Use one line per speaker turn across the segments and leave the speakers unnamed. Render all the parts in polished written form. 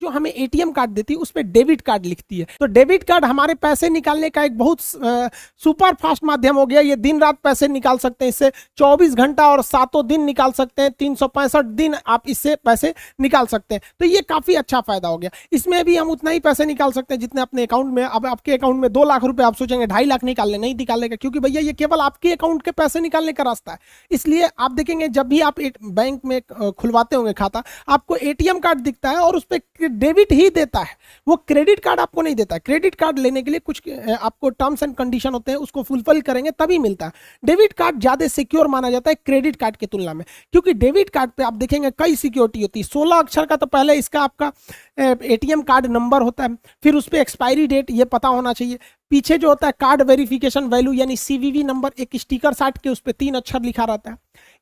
जो हमें ATM card देती है उस पर डेबिट कार्ड लिखती है। तो डेबिट कार्ड हमारे पैसे निकालने का एक बहुत सुपर फास्ट माध्यम हो गया। ये दिन रात पैसे निकाल सकते हैं इससे, 24 घंटा और 7 दिन निकाल सकते हैं, 365 दिन आप इससे पैसे निकाल सकते हैं। तो ये काफी अच्छा फायदा हो गया। इसमें भी हम उतना ही पैसे निकाल सकते हैं जितने अपने अकाउंट में। अब आपके अकाउंट में 2 लाख रुपए, आप सोचेंगे 2.5 लाख निकालने, नहीं निकालने, क्योंकि भैया ये केवल आपके अकाउंट के पैसे निकालने का रास्ता है। इसलिए आप देखेंगे जब भी आप बैंक में खुलवाते होंगे खाता, आपको एटीएम कार्ड दिखता है और उस पर डेबिट ही देता है, वो क्रेडिट कार्ड आपको नहीं देता है। क्रेडिट कार्ड लेने के लिए कुछ आपको टर्म्स एंड कंडीशन होते हैं, उसको फुलफिल करेंगे तभी मिलता है। डेबिट कार्ड ज्यादा सिक्योर माना जाता है क्रेडिट कार्ड की तुलना में, क्योंकि डेबिट कार्ड पे आप देखेंगे कई सिक्योरिटी होती है। 16 अक्षर का तो पहले इसका आपका एटीएम कार्ड नंबर होता है, फिर उस पर एक्सपायरी डेट ये पता होना चाहिए, पीछे जो होता है कार्ड वेरिफिकेशन वैल्यू यानी सीवीवी नंबर, एक स्टिकर साट के उस पर 3 अक्षर लिखा रहता है।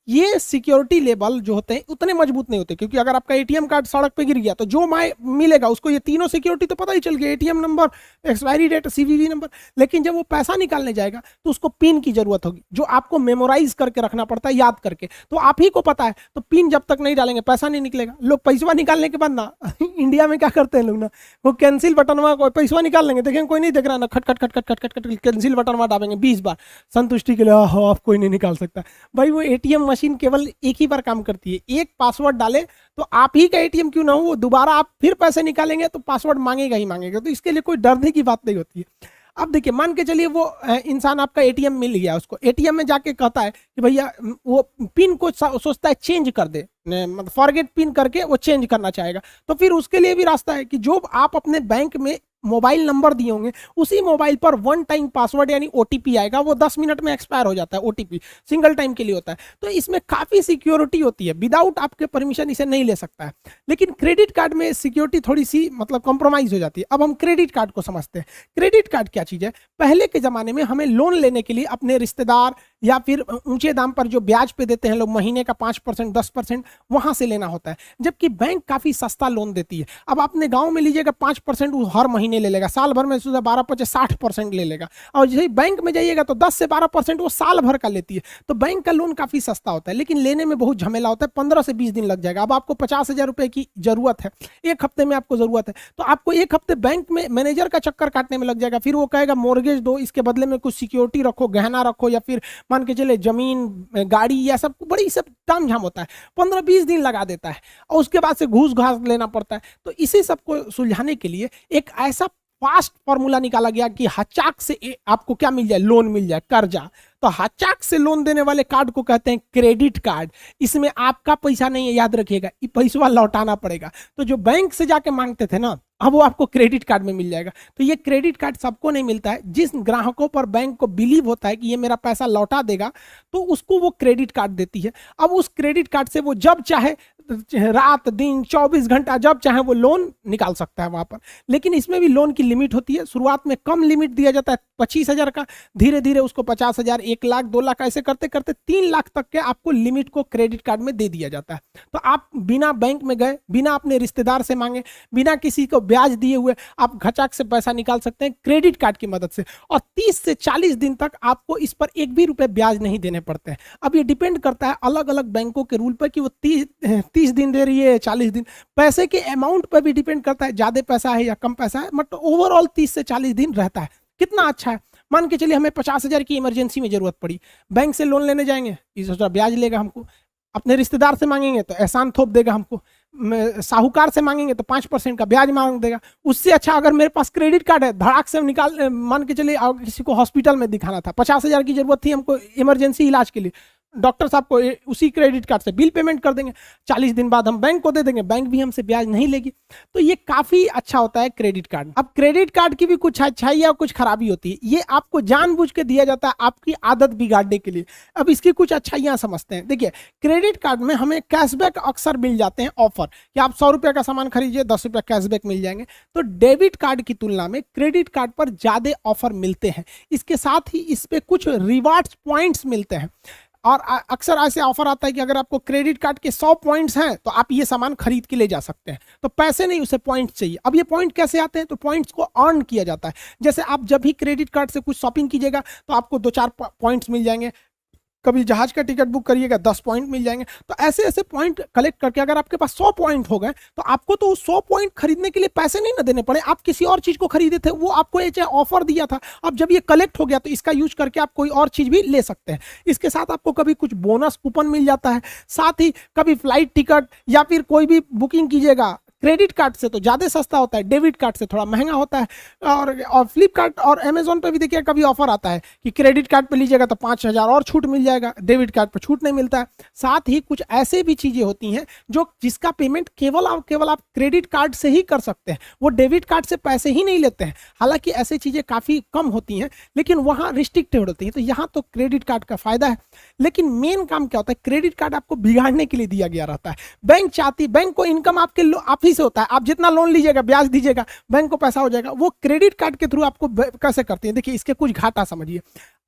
ये सिक्योरिटी लेवल जो होते हैं उतने मजबूत नहीं होते, क्योंकि अगर आपका एटीएम कार्ड सड़क पे गिर गया तो जो मिलेगा उसको ये तीनों सिक्योरिटी तो पता ही चल गया, ATM number, expiry date, CVV number. लेकिन जब वो पैसा निकालने जाएगा तो उसको पिन की जरूरत होगी, जो आपको मेमोराइज करके रखना पड़ता है, याद करके। तो आप ही को पता है, तो पिन जब तक नहीं डालेंगे पैसा नहीं निकलेगा। लोग पैसा निकालने के बाद ना इंडिया में क्या करते हैं लोग ना, वो कैंसिल बटन पैसा निकाल लेंगे, देखेंगे कोई नहीं देख रहा ना, खट खट खट खट खट खट खट कैंसिल बटन दाबेंगे 20 बार संतुष्टि के लिए, आप कोई नहीं निकाल सकता। भाई वो एटीएम मशीन केवल एक ही बार काम करती है, एक पासवर्ड डाले तो आप ही का एटीएम क्यों ना हो, वो दोबारा आप फिर पैसे निकालेंगे तो पासवर्ड मांगेगा ही मांगेगा। तो इसके लिए कोई डरने की बात नहीं होती है। अब देखिए, मान के चलिए वो इंसान आपका एटीएम मिल गया, उसको एटीएम में जाके कहता है कि भैया वो पिन को सोचता है चेंज कर दे, मतलब फॉरगेट पिन करके वो चेंज करना चाहेगा। तो फिर उसके लिए भी रास्ता है कि जो आप अपने बैंक में मोबाइल नंबर दिए होंगे उसी मोबाइल पर 1 टाइम पासवर्ड यानी ओटीपी आएगा, वो 10 मिनट में एक्सपायर हो जाता है। ओटीपी सिंगल टाइम के लिए होता है, तो इसमें काफी सिक्योरिटी होती है, विदाउट आपके परमिशन इसे नहीं ले सकता है। लेकिन क्रेडिट कार्ड में सिक्योरिटी थोड़ी सी मतलब कॉम्प्रोमाइज हो जाती है। अब हम क्रेडिट कार्ड को समझते हैं। क्रेडिट कार्ड क्या चीज है? पहले के जमाने में हमें लोन लेने के लिए अपने रिश्तेदार या फिर ऊंचे दाम पर जो ब्याज पे देते हैं लोग, महीने का 5% 10%, वहां से लेना होता है, जबकि बैंक काफी सस्ता लोन देती है। अब आपने गांव में लीजिएगा 5% वो हर महीने ले लेगा, साल भर में 12-50-60% ले लेगा। और जैसे बैंक में जाइएगा तो 10 से 12% वो साल भर का लेती है। तो बैंक का लोन काफी सस्ता होता है, लेकिन लेने में बहुत झमेला होता है, 15 से 20 दिन लग जाएगा। अब आपको 50,000 रुपए की जरूरत है, 1 हफ्ते में आपको जरूरत है, तो आपको 1 हफ्ते बैंक में मैनेजर का चक्कर काटने में लग जाएगा। फिर वो कहेगा मोर्गेज दो, इसके बदले में कुछ सिक्योरिटी रखो, गहना रखो, या फिर मान के चले जमीन, गाड़ी, या सब बड़ी सब ताम झाम होता है, 15-20 दिन लगा देता है, और उसके बाद से घूस घास लेना पड़ता है। तो इसी सबको सुलझाने के लिए एक ऐसा फास्ट फॉर्मूला निकाला गया कि हचाक से आपको क्या मिल जाए, लोन मिल जाए, कर्जा। तो हचाक से लोन देने वाले कार्ड को कहते हैं क्रेडिट कार्ड। इसमें आपका पैसा नहीं है, याद रखिएगा, ये पैसा लौटाना पड़ेगा। तो जो बैंक से जाके मांगते थे ना, अब वो आपको क्रेडिट कार्ड में मिल जाएगा। तो ये क्रेडिट कार्ड सबको नहीं मिलता है। जिस ग्राहकों पर बैंक को बिलीव होता है कि ये मेरा पैसा लौटा देगा, तो उसको वो क्रेडिट कार्ड देती है। अब उस क्रेडिट कार्ड से वो जब चाहे, रात दिन 24 घंटा जब चाहे वो लोन निकाल सकता है वहां पर। लेकिन इसमें भी लोन की लिमिट होती है। शुरुआत में कम लिमिट दिया जाता है 25,000 का, धीरे धीरे उसको 50,000, 1 लाख, 2 लाख, ऐसे करते करते 3 लाख तक के आपको लिमिट को क्रेडिट कार्ड में दे दिया जाता है। तो आप बिना बैंक में गए, बिना अपने रिश्तेदार से मांगे, बिना किसी को ब्याज दिए हुए आप घचाक से पैसा निकाल सकते हैं क्रेडिट कार्ड की मदद से। और 30 से 40 दिन तक आपको इस पर 1 भी रुपए ब्याज नहीं देने पड़ते हैं। अब ये डिपेंड करता है अलग अलग बैंकों के रूल पर कि वो 30 दिन दे रही है, 40 दिन, पैसे के अमाउंट पर भी डिपेंड करता है, ज्यादा पैसा है या कम पैसा है। मतलब ओवरऑल 30 से 40 दिन रहता है। कितना अच्छा है। मान के चलिए हमें 50,000 की इमरजेंसी में जरूरत पड़ी, बैंक से लोन लेने जाएंगे, इसका ब्याज लेगा हमको, अपने रिश्तेदार से मांगेंगे तो एहसान थोप देगा हमको, साहूकार से मांगेंगे तो 5% का ब्याज मांग देगा। उससे अच्छा अगर मेरे पास क्रेडिट कार्ड है, धड़ाक से निकाल, मान के चलिए किसी को हॉस्पिटल में दिखाना था, 50,000 की जरूरत थी हमको इमरजेंसी इलाज के लिए, डॉक्टर साहब को उसी क्रेडिट कार्ड से बिल पेमेंट कर देंगे, 40 दिन बाद हम बैंक को दे देंगे, बैंक भी हमसे ब्याज नहीं लेगी। तो ये काफी अच्छा होता है क्रेडिट कार्ड। अब क्रेडिट कार्ड की भी कुछ अच्छाई और कुछ खराबी होती है। ये आपको जानबूझ के दिया जाता है आपकी आदत बिगाड़ने के लिए। अब इसकी कुछ अच्छाइयां समझते हैं। देखिए, क्रेडिट कार्ड में हमें कैशबैक अक्सर मिल जाते हैं, ऑफर कि आप 100 रुपये का सामान खरीदिए, 10 रुपये कैशबैक मिल जाएंगे। तो डेबिट कार्ड की तुलना में क्रेडिट कार्ड पर ज्यादा ऑफर मिलते हैं। इसके साथ ही इस पे कुछ रिवार्ड्स पॉइंट्स मिलते हैं। और अक्सर ऐसे ऑफर आता है कि अगर आपको क्रेडिट कार्ड के 100 पॉइंट्स हैं तो आप ये सामान खरीद के ले जा सकते हैं। तो पैसे नहीं, उसे पॉइंट्स चाहिए। अब ये पॉइंट कैसे आते हैं? तो पॉइंट्स को अर्न किया जाता है। जैसे आप जब भी क्रेडिट कार्ड से कुछ शॉपिंग कीजिएगा तो आपको 2-4 पॉइंट्स मिल जाएंगे। कभी जहाज का टिकट बुक करिएगा 10 पॉइंट मिल जाएंगे। तो ऐसे ऐसे पॉइंट कलेक्ट करके अगर आपके पास 100 पॉइंट हो गए तो आपको तो उस 100 पॉइंट खरीदने के लिए पैसे नहीं ना देने पड़े, आप किसी और चीज को खरीदे थे, वो आपको ये ऑफर दिया था। अब जब ये कलेक्ट हो गया तो इसका यूज करके आप कोई और चीज भी ले सकते हैं। इसके साथ आपको कभी कुछ बोनस कूपन मिल जाता है, साथ ही कभी फ्लाइट टिकट या फिर कोई भी बुकिंग कीजिएगा क्रेडिट कार्ड से तो ज़्यादा सस्ता होता है, डेबिट कार्ड से थोड़ा महंगा होता है। और फ्लिपकार्ट और अमेजोन पे भी देखिए कभी ऑफर आता है कि क्रेडिट कार्ड पे लीजिएगा तो 5,000 और छूट मिल जाएगा, डेबिट कार्ड पे छूट नहीं मिलता है। साथ ही कुछ ऐसे भी चीज़ें होती हैं जो जिसका पेमेंट केवल आप क्रेडिट कार्ड से ही कर सकते हैं, वो डेबिट कार्ड से पैसे ही नहीं लेते हैं। हालांकि ऐसी चीज़ें काफ़ी कम होती हैं लेकिन वहाँ रिस्ट्रिक्टेड होती हैं, तो यहाँ तो क्रेडिट कार्ड का फायदा है। लेकिन मेन काम क्या होता है, क्रेडिट कार्ड आपको बिगाड़ने के लिए दिया गया रहता है। बैंक को इनकम आपके आप ही से होता है, आप जितना लोन लीजिएगा ब्याज दीजिएगा बैंक को पैसा हो जाएगा। वो क्रेडिट कार्ड के थ्रू आपको कैसे करते हैं, देखिए इसके कुछ घाटा समझिए।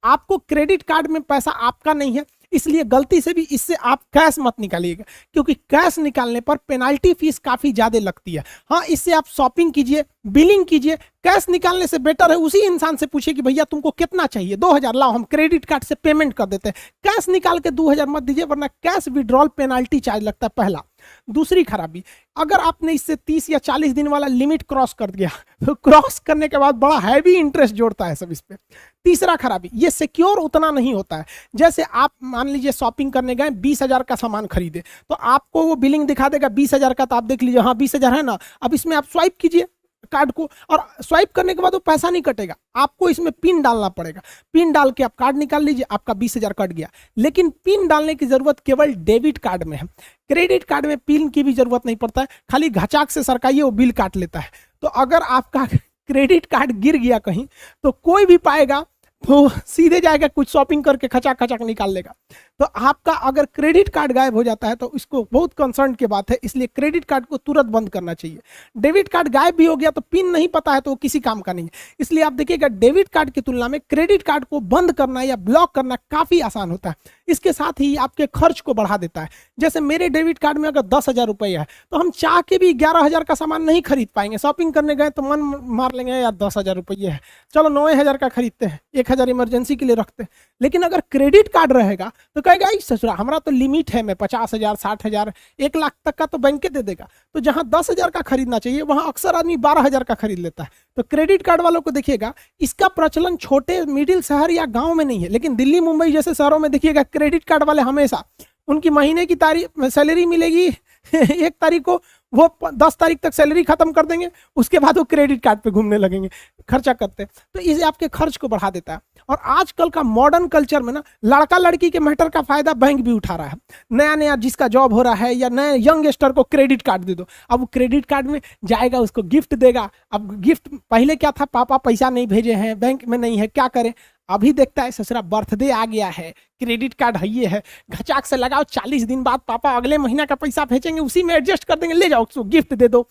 आपको क्रेडिट कार्ड में पैसा आपका नहीं है, इसलिए गलती से भी इससे आप कैश मत निकालिएगा, क्योंकि कैश निकालने पर पेनाल्टी फीस काफी ज्यादा लगती है। हाँ, इससे आप शॉपिंग कीजिए, बिलिंग कीजिए। कैश निकालने से बेटर है उसी इंसान से पूछिए कि भैया तुमको कितना चाहिए, 2,000 लाओ, हम क्रेडिट कार्ड से पेमेंट कर देते हैं। कैश निकाल के 2,000 मत दीजिए, वरना कैश विड्रॉल पेनाल्टी चार्ज लगता है, पहला। दूसरी खराबी, अगर आपने इससे 30 या 40 दिन वाला लिमिट क्रॉस कर दिया तो क्रॉस करने के बाद बड़ा हैवी इंटरेस्ट जोड़ता है सब इस पे। तीसरा खराबी, ये सिक्योर उतना नहीं होता है। जैसे आप मान लीजिए शॉपिंग करने गए, 20,000 का सामान खरीदे, तो आपको वो बिलिंग दिखा देगा 20,000 का, तो आप देख लीजिए हाँ 20,000 है ना, अब इसमें आप स्वाइप कीजिए कार्ड को, और स्वाइप करने के बाद वो पैसा नहीं कटेगा, आपको इसमें पिन डालना पड़ेगा। पिन डाल के आप कार्ड निकाल लीजिए, आपका 20,000 कट गया। लेकिन पिन डालने की जरूरत केवल डेबिट कार्ड में है, क्रेडिट कार्ड में पिन की भी जरूरत नहीं पड़ता है, खाली घचाक से सरकाइए वो बिल काट लेता है। तो अगर आपका क्रेडिट कार्ड गिर गया कहीं तो कोई भी पाएगा तो सीधे जाएगा कुछ शॉपिंग करके खचाक खचाक निकाल लेगा। तो आपका अगर क्रेडिट कार्ड गायब हो जाता है तो इसको बहुत कंसर्न की बात है, इसलिए क्रेडिट कार्ड को तुरंत बंद करना चाहिए। डेबिट कार्ड गायब भी हो गया तो पिन नहीं पता है तो वो किसी काम का नहीं है, इसलिए आप देखिएगा डेबिट कार्ड की तुलना में क्रेडिट कार्ड को बंद करना या ब्लॉक करना काफी आसान होता है। इसके साथ ही आपके खर्च को बढ़ा देता है। जैसे मेरे डेबिट कार्ड में अगर 10,000 रुपये है तो हम चाह के भी 11,000 का सामान नहीं खरीद पाएंगे। शॉपिंग करने गए तो मन मार लेंगे यार 10,000 रुपये है, चलो 9,000 का खरीदते हैं, 1,000 इमरजेंसी के लिए रखते हैं। लेकिन अगर क्रेडिट कार्ड रहेगा तो कहेगा ससुरा हमारा तो लिमिट है, मैं 50,000 60,000 1 लाख तक का तो बैंक दे देगा। तो जहां 10,000 का खरीदना चाहिए वहां अक्सर आदमी 12,000 का खरीद लेता है। तो क्रेडिट कार्ड वालों को देखिएगा, इसका प्रचलन छोटे मिडिल शहर या गांव में नहीं है, लेकिन दिल्ली मुंबई जैसे शहरों में देखिएगा क्रेडिट कार्ड वाले हमेशा उनकी महीने की तारीख सैलरी मिलेगी 1 तारीख को, वो 10 तारीख तक सैलरी खत्म कर देंगे, उसके बाद वो क्रेडिट कार्ड पे घूमने लगेंगे, खर्चा करते। तो इसे आपके खर्च को बढ़ा देता है। और आजकल का मॉडर्न कल्चर में ना लड़का लड़की के मैटर का फायदा बैंक भी उठा रहा है। नया नया जिसका जॉब हो रहा है या नए यंगस्टर को क्रेडिट कार्ड दे दो, अब वो क्रेडिट कार्ड में जाएगा, उसको गिफ्ट देगा। अब गिफ्ट पहले क्या था, पापा पैसा नहीं भेजे हैं, बैंक में नहीं है, क्या करें। अभी देखता है ससुरा बर्थडे आ गया है, क्रेडिट कार्ड है ये है, घचाक से लगाओ, 40 दिन बाद पापा अगले महीना का पैसा भेजेंगे, उसी में एडजस्ट कर देंगे, ले जाओ उसको गिफ्ट दे दो,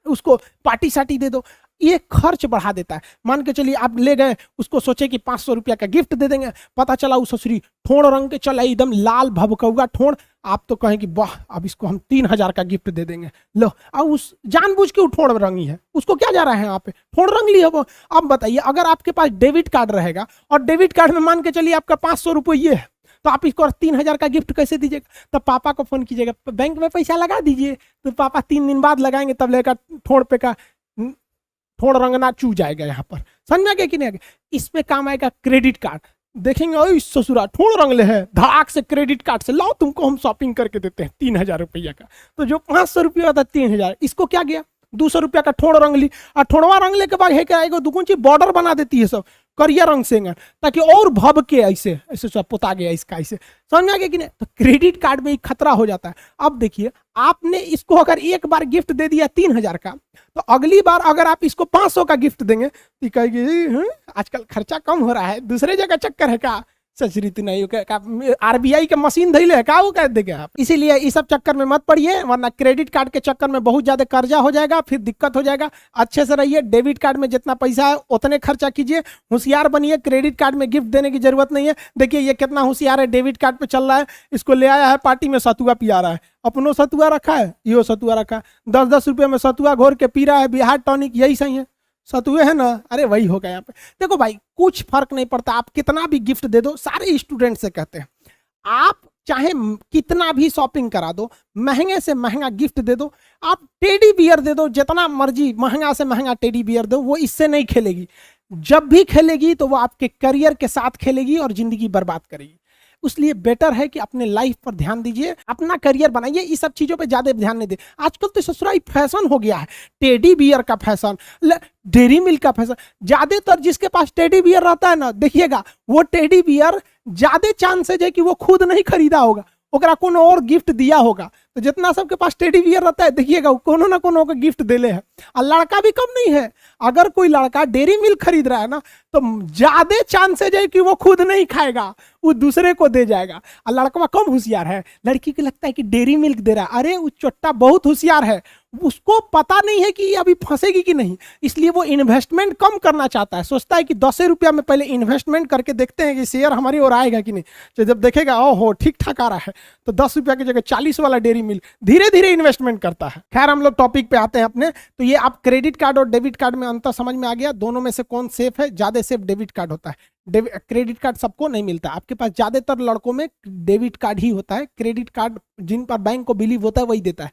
उसको पार्टी साटी दे दो। ये खर्च बढ़ा देता है। मान के चलिए आप ले गए, उसको सोचे कि 500 रुपया का गिफ्ट दे देंगे, पता चला उस ससुरी ठोड़ रंग के चला, एकदम लाल भभकौआ ठोड़। आप तो कहें कि वाह अब इसको हम 3,000 का गिफ्ट दे देंगे, लो। अब उस जानबूझ के ठोड़ रंगी है, उसको क्या जा रहा है, आप ठोड़ रंग लिया वो। अब बताइए अगर आपके पास डेबिट कार्ड रहेगा और डेबिट कार्ड में मान के चलिए आपका 500 रुपये है, तो आप इसको 3,000 का गिफ्ट कैसे दीजिएगा। तो पापा को फोन कीजिएगा, बैंक में पैसा लगा दीजिए, तो पापा 3 दिन बाद लगाएंगे, तब लेकर ठोड़ पे का ठोड़ रंगना चू जाएगा। यहाँ पर समझ में आ गया कि नहीं आ गया। इसमें काम आएगा क्रेडिट कार्ड। देखेंगे ओ ससुरा ठोड़ रंगले है, धड़ाक से क्रेडिट कार्ड से लाओ, तुमको हम शॉपिंग करके देते हैं 3,000 रुपया का। तो जो 500 रुपया था 3,000, इसको क्या गया 200 रुपया का ठोड़ रंग ली। और ठोड़वा रंगले के बाद है क्या, दुगुन बॉर्डर बना देती है सब करिया रंग से, ताकि और भब के ऐसे ऐसे सब पोता गया इसका, ऐसे समझ में आ गया कि नहीं। तो क्रेडिट कार्ड में खतरा हो जाता है। अब देखिए आपने इसको अगर एक बार गिफ्ट दे दिया 3,000 का, तो अगली बार अगर आप इसको 500 का गिफ्ट देंगे तो कहेगी आजकल खर्चा कम हो रहा है, दूसरे जगह चक्कर है का, सचरित नहीं RBI के मशीन धैले है का, वो कह देंगे आप। इसीलिए इस सब चक्कर में मत पड़िए, वरना क्रेडिट कार्ड के चक्कर में बहुत ज्यादा कर्जा हो जाएगा, फिर दिक्कत हो जाएगा। अच्छे से रहिए, डेबिट कार्ड में जितना पैसा है उतने खर्चा कीजिए, होशियार बनिए। क्रेडिट कार्ड में गिफ्ट देने की जरूरत नहीं है। देखिए ये कितना होशियार है, डेबिट कार्ड पे चल रहा है, इसको ले आया है पार्टी में सतुआ पिया रहा है, अपनो सतुआ रखा है, यो सतुआ रखा है, 10-10 रुपये में सतुआ घोर के पी रहा है, बिहार टॉनिक, यही सही है, सतुए है ना। अरे वही होगा यहाँ पे। देखो भाई कुछ फर्क नहीं पड़ता, आप कितना भी गिफ्ट दे दो। सारे स्टूडेंट से कहते हैं आप चाहे कितना भी शॉपिंग करा दो, महंगे से महंगा गिफ्ट दे दो, आप टेडी बियर दे दो, जितना मर्जी महंगा से महंगा टेडी बियर दो, वो इससे नहीं खेलेगी। जब भी खेलेगी तो वो आपके करियर के साथ खेलेगी और जिंदगी बर्बाद करेगी। इसलिए बेटर है कि अपने लाइफ पर ध्यान दीजिए, अपना करियर बनाइए, इस सब चीजों पे ज्यादा ध्यान नहीं दे। आजकल तो ससुराई फैशन हो गया है, टेडी बियर का फैशन, डेयरी मिल्क का फैशन। ज्यादातर जिसके पास टेडी बियर रहता है ना, देखिएगा वो टेडी बियर ज्यादा चांसेज है कि वो खुद नहीं खरीदा होगा, ओकरा कोनो और गिफ्ट दिया होगा। तो जितना सबके पास टेडी बियर रहता है, देखिएगा कोनो ना कोनो को गिफ्ट देले है। और लड़का भी कम नहीं है, अगर कोई लड़का डेयरी मिल्क खरीद रहा है ना, तो ज्यादा चांसेज है कि वो खुद नहीं खाएगा, वो दूसरे को दे जाएगा। और लड़का कम होशियार है, लड़की को लगता है कि डेयरी मिल्क दे रहा है, अरे वो चोट्टा बहुत होशियार है, उसको पता नहीं है कि ये अभी फंसेगी कि नहीं, इसलिए वो इन्वेस्टमेंट कम करना चाहता है। सोचता है कि 10 रुपया में पहले इन्वेस्टमेंट करके देखते हैं कि शेयर हमारी ओर आएगा कि नहीं। तो जब देखेगा ओहो ठीक ठाक आ रहा है, तो 10 रुपया की जगह 40 वाला डेयरी मिल्क, धीरे धीरे इन्वेस्टमेंट करता है। खैर हम लोग टॉपिक पे आते हैं अपने। तो ये आप क्रेडिट कार्ड और डेबिट कार्ड में अंतर समझ में आ गया, दोनों में से कौन सेफ है? ज्यादा सेफ डेबिट कार्ड होता है। क्रेडिट कार्ड सबको नहीं मिलता, आपके पास ज्यादातर लड़कों में डेबिट कार्ड ही होता है। क्रेडिट कार्ड जिन पर बैंक को बिलीव होता है वही देता है।